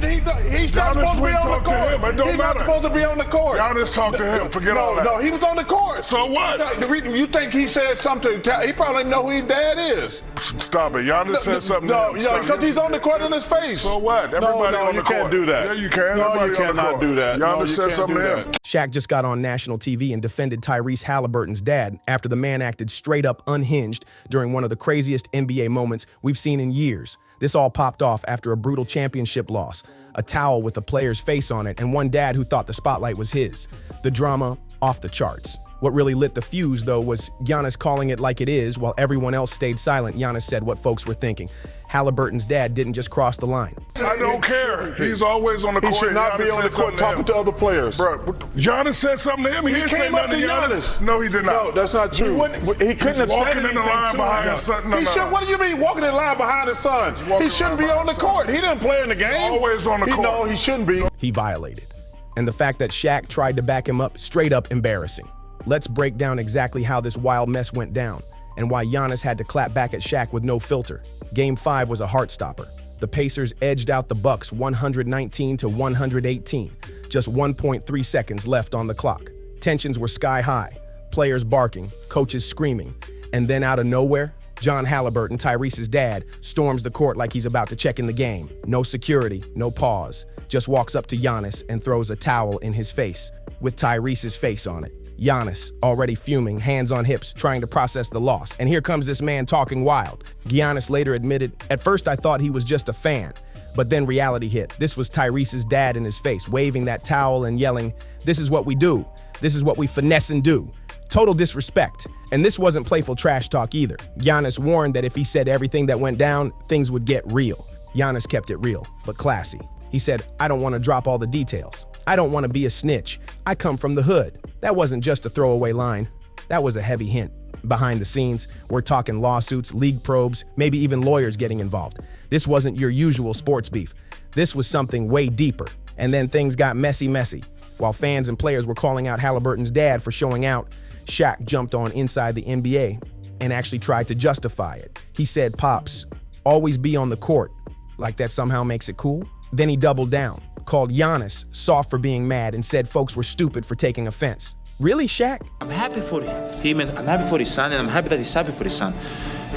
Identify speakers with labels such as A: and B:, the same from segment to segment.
A: He's not supposed to be on the court.
B: It don't
A: He's
B: matter.
A: not supposed to be on the court.
B: Giannis talked to him. Forget all that.
A: No, he was on the court.
B: So what?
A: You think he said something? He probably didn't know who his dad is.
B: Stop it. Giannis said something to him.
A: No, because he's on the court in his face.
B: So what? Everybody on the court.
A: You can't do that.
B: Yeah, you can.
A: No, you cannot do that.
B: Giannis said something to him.
C: Shaq just got on national TV and defended Tyrese Haliburton's dad after the man acted straight up unhinged during one of the craziest NBA moments we've seen in years. This all popped off after a brutal championship loss, a towel with a player's face on it, and one dad who thought the spotlight was his. The drama, off the charts. What really lit the fuse, though, was Giannis calling it like it is. While everyone else stayed silent, Giannis said what folks were thinking. Haliburton's dad didn't just cross the line.
B: I don't care. He's always on the court.
A: He should not be on the court talking to other players.
B: Bro, Giannis said something to him. He didn't say
A: came up
B: nothing
A: to
B: to
A: Giannis.
B: No, he did not.
A: No, that's not true. He couldn't have said
B: walking in the line behind his son.
A: What do you mean walking in line behind his son? He shouldn't be on the court. He didn't play in the game.
B: Always on the court.
A: No, he shouldn't be.
C: He violated. And the fact that Shaq tried to back him up, straight up embarrassing. Let's break down exactly how this wild mess went down and why Giannis had to clap back at Shaq with no filter. Game 5 was a heart-stopper. The Pacers edged out the Bucks 119-118, just 1.3 seconds left on the clock. Tensions were sky high, players barking, coaches screaming, and then out of nowhere, John Haliburton, Tyrese's dad, storms the court like he's about to check in the game. No security, no pause, just walks up to Giannis and throws a towel in his face with Tyrese's face on it. Giannis, already fuming, hands on hips, trying to process the loss. And here comes this man talking wild. Giannis later admitted, "At first I thought he was just a fan, but then reality hit. This was Tyrese's dad in his face, waving that towel and yelling, 'This is what we do. This is what we finesse and do.' Total disrespect. And this wasn't playful trash talk either. Giannis warned that if he said everything that went down, things would get real. Giannis kept it real, but classy. He said, 'I don't want to drop all the details. I don't want to be a snitch. I come from the hood.' That wasn't just a throwaway line. That was a heavy hint. Behind the scenes, we're talking lawsuits, league probes, maybe even lawyers getting involved. This wasn't your usual sports beef. This was something way deeper. And then things got messy. While fans and players were calling out Haliburton's dad for showing out, Shaq jumped on Inside the NBA and actually tried to justify it. He said, "Pops, always be on the court." Like that somehow makes it cool? Then he doubled down, called Giannis soft for being mad, and said folks were stupid for taking offense. Really, Shaq?
D: I'm happy for him and I'm happy for his son, and I'm happy that he's happy for his son.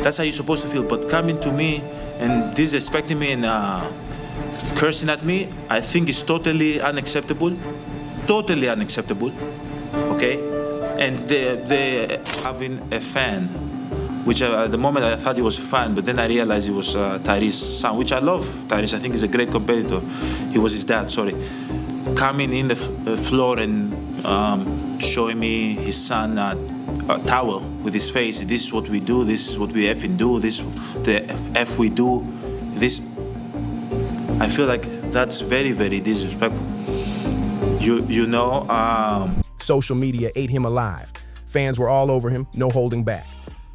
D: That's how you're supposed to feel. But coming to me and disrespecting me and cursing at me, I think is totally unacceptable. Totally unacceptable. Okay? And they having a fan, which at the moment I thought he was a fan, but then I realized he was Tyrese's son, which I love. Tyrese, I think, is a great competitor. He was his dad, sorry. Coming in the floor and showing me his son a towel with his face. This is what we do. This is what we effing do. This the F we do. This. I feel like that's very, very disrespectful. You know.
C: Social media ate him alive. Fans were all over him, no holding back.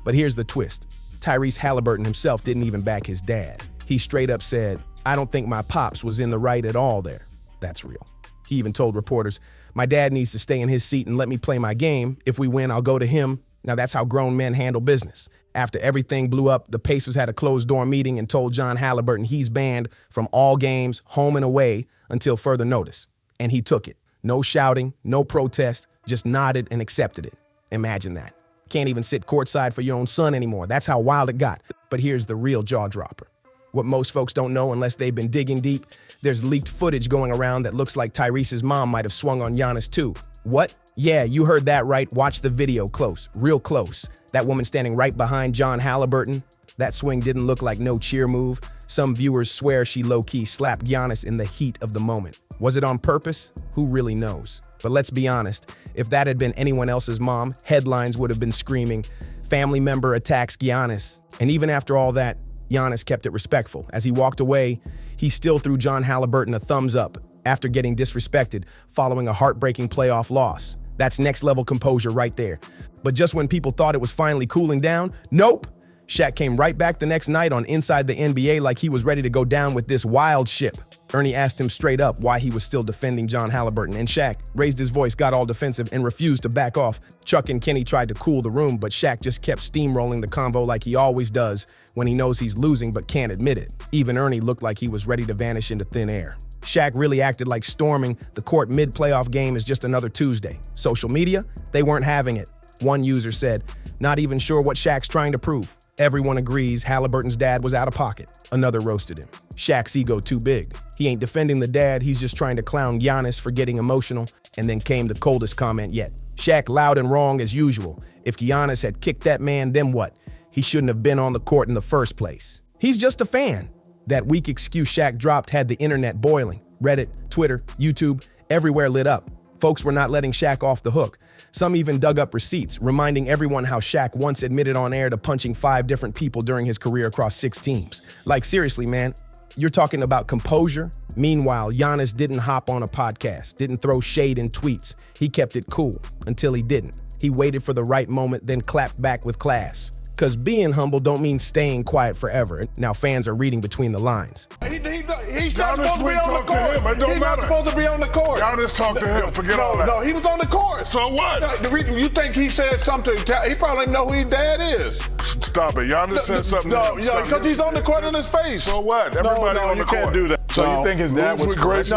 C: But here's the twist. Tyrese Haliburton himself didn't even back his dad. He straight up said, "I don't think my pops was in the right at all there." That's real. He even told reporters, "My dad needs to stay in his seat and let me play my game. If we win, I'll go to him." Now that's how grown men handle business. After everything blew up, the Pacers had a closed-door meeting and told John Haliburton he's banned from all games, home and away, until further notice. And he took it. No shouting, no protest, just nodded and accepted it. Imagine that. Can't even sit courtside for your own son anymore. That's how wild it got. But here's the real jaw-dropper. What most folks don't know unless they've been digging deep, there's leaked footage going around that looks like Tyrese's mom might have swung on Giannis too. What? Yeah, you heard that right. Watch the video close, real close. That woman standing right behind John Haliburton, that swing didn't look like no cheer move. Some viewers swear she low-key slapped Giannis in the heat of the moment. Was it on purpose? Who really knows? But let's be honest, if that had been anyone else's mom, headlines would have been screaming, "Family member attacks Giannis." And even after all that, Giannis kept it respectful. As he walked away, he still threw John Haliburton a thumbs up after getting disrespected following a heartbreaking playoff loss. That's next-level composure right there. But just when people thought it was finally cooling down, nope! Shaq came right back the next night on Inside the NBA like he was ready to go down with this wild ship. Ernie asked him straight up why he was still defending John Haliburton, and Shaq raised his voice, got all defensive, and refused to back off. Chuck and Kenny tried to cool the room, but Shaq just kept steamrolling the convo like he always does when he knows he's losing but can't admit it. Even Ernie looked like he was ready to vanish into thin air. Shaq really acted like storming the court mid-playoff game is just another Tuesday. Social media, they weren't having it. One user said, "Not even sure what Shaq's trying to prove." Everyone agrees Haliburton's dad was out of pocket. Another roasted him. Shaq's ego too big. He ain't defending the dad, he's just trying to clown Giannis for getting emotional. And then came the coldest comment yet. Shaq loud and wrong as usual. If Giannis had kicked that man, then what? He shouldn't have been on the court in the first place. He's just a fan. That weak excuse Shaq dropped had the internet boiling. Reddit, Twitter, YouTube, everywhere lit up. Folks were not letting Shaq off the hook. Some even dug up receipts, reminding everyone how Shaq once admitted on air to punching 5 different people during his career across 6 teams. Like, seriously, man, you're talking about composure? Meanwhile, Giannis didn't hop on a podcast, didn't throw shade in tweets. He kept it cool until he didn't. He waited for the right moment, then clapped back with class. Because being humble don't mean staying quiet forever. Now fans are reading between the lines.
A: He's not supposed to be on the court.
B: Him. It don't
A: He's
B: matter.
A: not supposed to be on the court.
B: Giannis talked to him. Forget all that.
A: No, he was on the court.
B: So what?
A: You think he said something? He probably know who his dad is.
B: Stop it. Giannis said something.
A: No, because he's on the court in his face.
B: So what? Everybody
A: no,
B: on the
A: you can't
B: court.
A: do that. So you think his dad was
B: correct?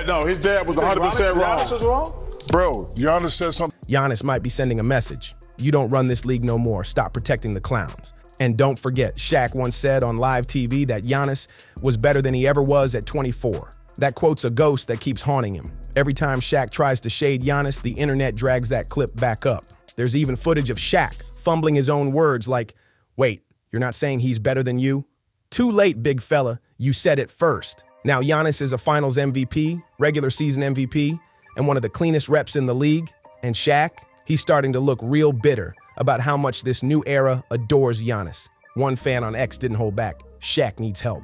A: No, his dad was 100% wrong.
E: Giannis is wrong?
B: Bro, Giannis said something.
C: Giannis might be sending a message. You don't run this league no more. Stop protecting the clowns. And don't forget, Shaq once said on live TV that Giannis was better than he ever was at 24. That quote's a ghost that keeps haunting him. Every time Shaq tries to shade Giannis, the internet drags that clip back up. There's even footage of Shaq fumbling his own words like, "Wait, you're not saying he's better than you? Too late, big fella. You said it first." Now Giannis is a finals MVP, regular season MVP, and one of the cleanest reps in the league. And Shaq, he's starting to look real bitter about how much this new era adores Giannis. One fan on X didn't hold back. Shaq needs help.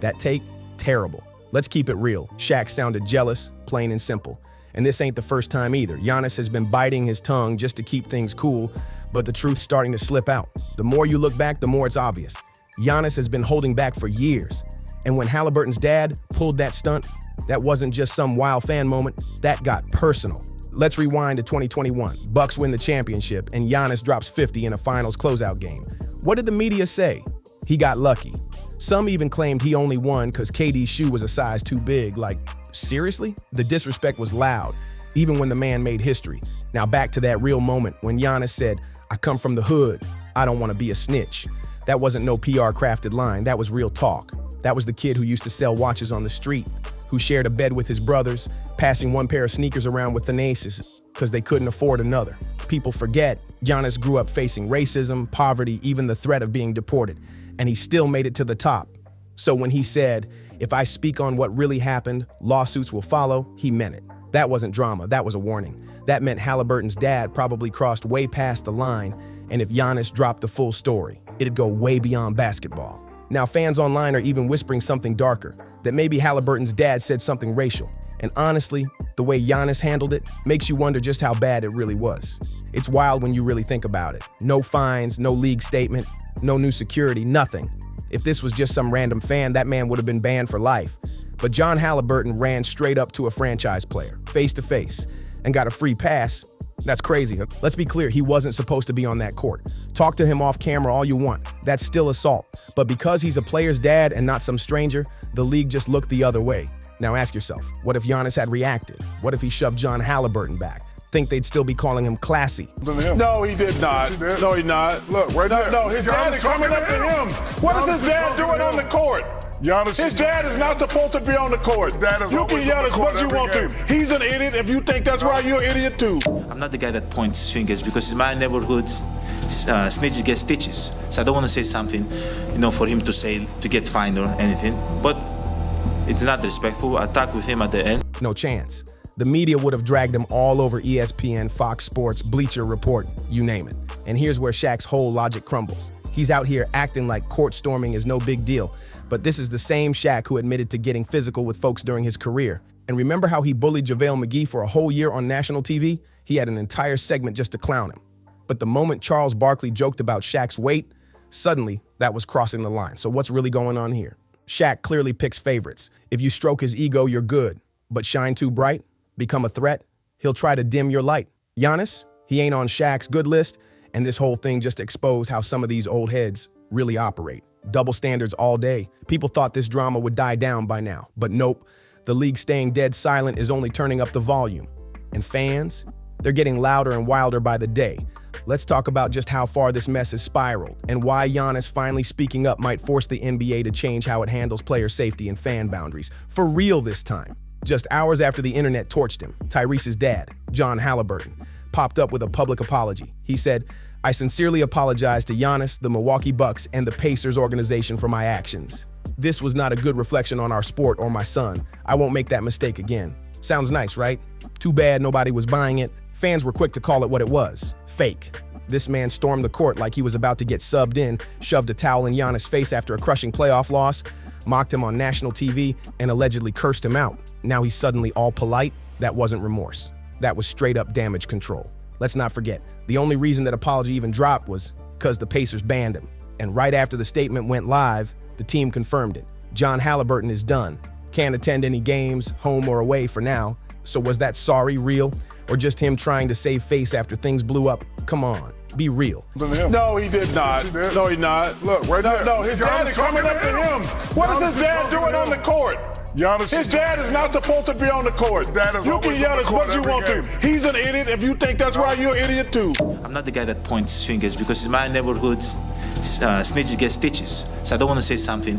C: That take, terrible. Let's keep it real. Shaq sounded jealous, plain and simple. And this ain't the first time either. Giannis has been biting his tongue just to keep things cool, but the truth's starting to slip out. The more you look back, the more it's obvious. Giannis has been holding back for years. And when Haliburton's dad pulled that stunt, that wasn't just some wild fan moment, that got personal. Let's rewind to 2021. Bucks win the championship, and Giannis drops 50 in a finals closeout game. What did the media say? He got lucky. Some even claimed he only won because KD's shoe was a size too big. Like, seriously? The disrespect was loud, even when the man made history. Now back to that real moment when Giannis said, "I come from the hood. I don't want to be a snitch." That wasn't no PR crafted line. That was real talk. That was the kid who used to sell watches on the street, who shared a bed with his brothers, passing one pair of sneakers around with Thanasis because they couldn't afford another. People forget Giannis grew up facing racism, poverty, even the threat of being deported, and he still made it to the top. So when he said, "If I speak on what really happened, lawsuits will follow," he meant it. That wasn't drama, that was a warning. That meant Haliburton's dad probably crossed way past the line, and if Giannis dropped the full story, it'd go way beyond basketball. Now fans online are even whispering something darker, that maybe Haliburton's dad said something racial. And honestly, the way Giannis handled it makes you wonder just how bad it really was. It's wild when you really think about it. No fines, no league statement, no new security, nothing. If this was just some random fan, that man would have been banned for life. But John Haliburton ran straight up to a franchise player, face to face, and got a free pass. That's crazy. Let's be clear, he wasn't supposed to be on that court. Talk to him off camera all you want. That's still assault. But because he's a player's dad and not some stranger, the league just looked the other way. Now ask yourself, what if Giannis had reacted? What if he shoved John Haliburton back? Think they'd still be calling him classy?
A: No, he did not.
B: Yes, he did.
A: No, he not.
B: Look, right there.
A: No, his dad is coming up to him. What is his dad doing on the court? His dad is not supposed to be on the court. You can yell as much as you want to. He's an idiot. If you think that's right, you're an idiot too.
D: I'm not the guy that points fingers because in my neighborhood, snitches get stitches. So I don't want to say something, for him to say, to get fined or anything. But it's not respectful. I talked with him at the end.
C: No chance. The media would have dragged him all over ESPN, Fox Sports, Bleacher Report, you name it. And here's where Shaq's whole logic crumbles. He's out here acting like court storming is no big deal. But this is the same Shaq who admitted to getting physical with folks during his career. And remember how he bullied JaVale McGee for a whole year on national TV? He had an entire segment just to clown him. But the moment Charles Barkley joked about Shaq's weight, suddenly that was crossing the line. So what's really going on here? Shaq clearly picks favorites. If you stroke his ego, you're good. But shine too bright, become a threat, he'll try to dim your light. Giannis, he ain't on Shaq's good list, and this whole thing just exposed how some of these old heads really operate. Double standards all day. People thought this drama would die down by now, but nope. The league staying dead silent is only turning up the volume. And fans? They're getting louder and wilder by the day. Let's talk about just how far this mess has spiraled and why Giannis finally speaking up might force the NBA to change how it handles player safety and fan boundaries. For real this time. Just hours after the internet torched him, Tyrese's dad, John Haliburton, popped up with a public apology. He said, "I sincerely apologize to Giannis, the Milwaukee Bucks, and the Pacers organization for my actions. This was not a good reflection on our sport or my son. I won't make that mistake again." Sounds nice, right? Too bad nobody was buying it. Fans were quick to call it what it was: fake. This man stormed the court like he was about to get subbed in, shoved a towel in Giannis' face after a crushing playoff loss, mocked him on national TV, and allegedly cursed him out. Now he's suddenly all polite? That wasn't remorse. That was straight-up damage control. Let's not forget, the only reason that apology even dropped was because the Pacers banned him. And right after the statement went live, the team confirmed it. John Haliburton is done. Can't attend any games, home or away for now. So was that sorry real? Or just him trying to save face after things blew up? Come on, be real.
A: No, he did not.
B: Yes, he did.
A: No, he not.
B: Look, right there.
A: No, his dad is coming up to him. What is his dad doing on the court? His dad is not supposed to be on the court. You can yell as much as you want to. He's an idiot. If you think that's right, you're an idiot too.
D: I'm not the guy that points fingers because in my neighborhood, snitches get stitches. So I don't want to say something,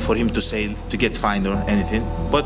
D: for him to say to get fined or anything. But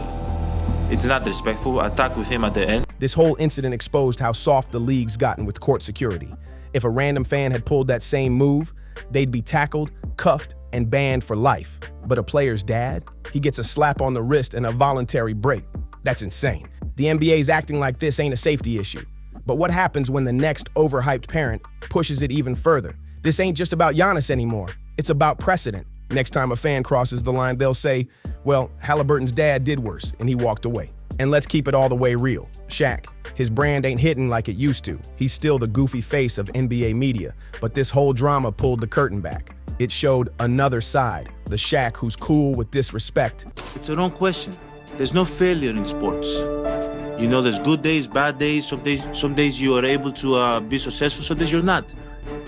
D: it's not respectful. I talked with him at the end.
C: This whole incident exposed how soft the league's gotten with court security. If a random fan had pulled that same move, they'd be tackled, cuffed, and banned for life. But a player's dad? He gets a slap on the wrist and a voluntary break. That's insane. The NBA's acting like this ain't a safety issue. But what happens when the next overhyped parent pushes it even further? This ain't just about Giannis anymore. It's about precedent. Next time a fan crosses the line, they'll say, well, Haliburton's dad did worse, and he walked away. And let's keep it all the way real. Shaq, his brand ain't hitting like it used to. He's still the goofy face of NBA media, but this whole drama pulled the curtain back. It showed another side, the Shaq who's cool with disrespect.
D: It's a wrong question. There's no failure in sports. There's good days, bad days. Some days you are able to be successful, some days you're not.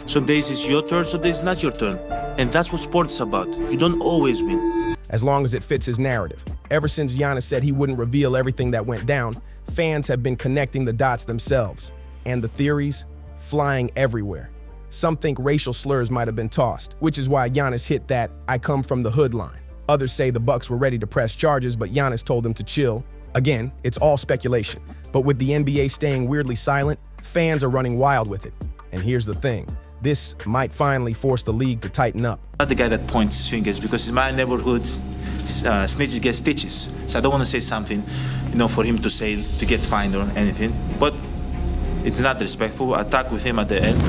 D: Some days it's your turn, some days it's not your turn. And that's what sports is about. You don't always win.
C: As long as it fits his narrative. Ever since Giannis said he wouldn't reveal everything that went down, fans have been connecting the dots themselves. And the theories? Flying everywhere. Some think racial slurs might have been tossed, which is why Giannis hit that "I come from the hood" line. Others say the Bucks were ready to press charges, but Giannis told them to chill. Again, it's all speculation. But with the NBA staying weirdly silent, fans are running wild with it. And here's the thing. This might finally force the league to tighten up.
D: I'm not the guy that points fingers because in my neighborhood, snitches get stitches. So I don't want to say something, for him to say to get fined or anything. But it's not respectful. I talked with him at the end.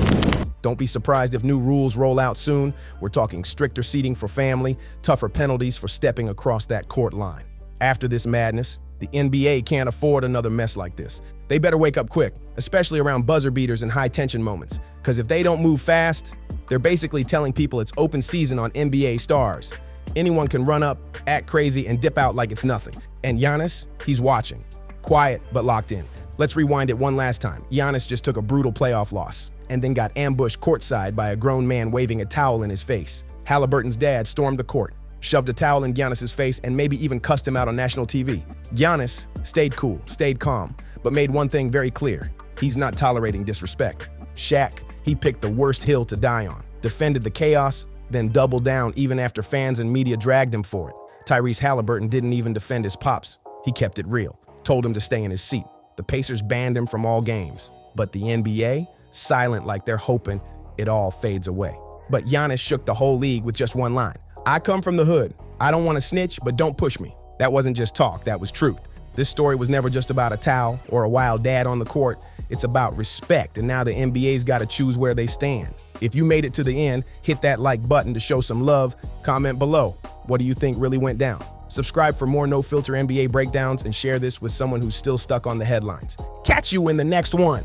C: Don't be surprised if new rules roll out soon. We're talking stricter seating for family, tougher penalties for stepping across that court line. After this madness, the NBA can't afford another mess like this. They better wake up quick, especially around buzzer beaters and high-tension moments. Because if they don't move fast, they're basically telling people it's open season on NBA stars. Anyone can run up, act crazy, and dip out like it's nothing. And Giannis, he's watching. Quiet, but locked in. Let's rewind it one last time. Giannis just took a brutal playoff loss and then got ambushed courtside by a grown man waving a towel in his face. Haliburton's dad stormed the court, shoved a towel in Giannis' face, and maybe even cussed him out on national TV. Giannis stayed cool, stayed calm, but made one thing very clear. He's not tolerating disrespect. Shaq, he picked the worst hill to die on, defended the chaos, then doubled down even after fans and media dragged him for it. Tyrese Haliburton didn't even defend his pops. He kept it real, told him to stay in his seat. The Pacers banned him from all games. But the NBA, silent like they're hoping it all fades away. But Giannis shook the whole league with just one line. I come from the hood. I don't want to snitch, but don't push me. That wasn't just talk, that was truth. This story was never just about a towel or a wild dad on the court. It's about respect, and now the NBA's got to choose where they stand. If you made it to the end, hit that like button to show some love. Comment below. What do you think really went down? Subscribe for more no-filter NBA breakdowns and share this with someone who's still stuck on the headlines. Catch you in the next one.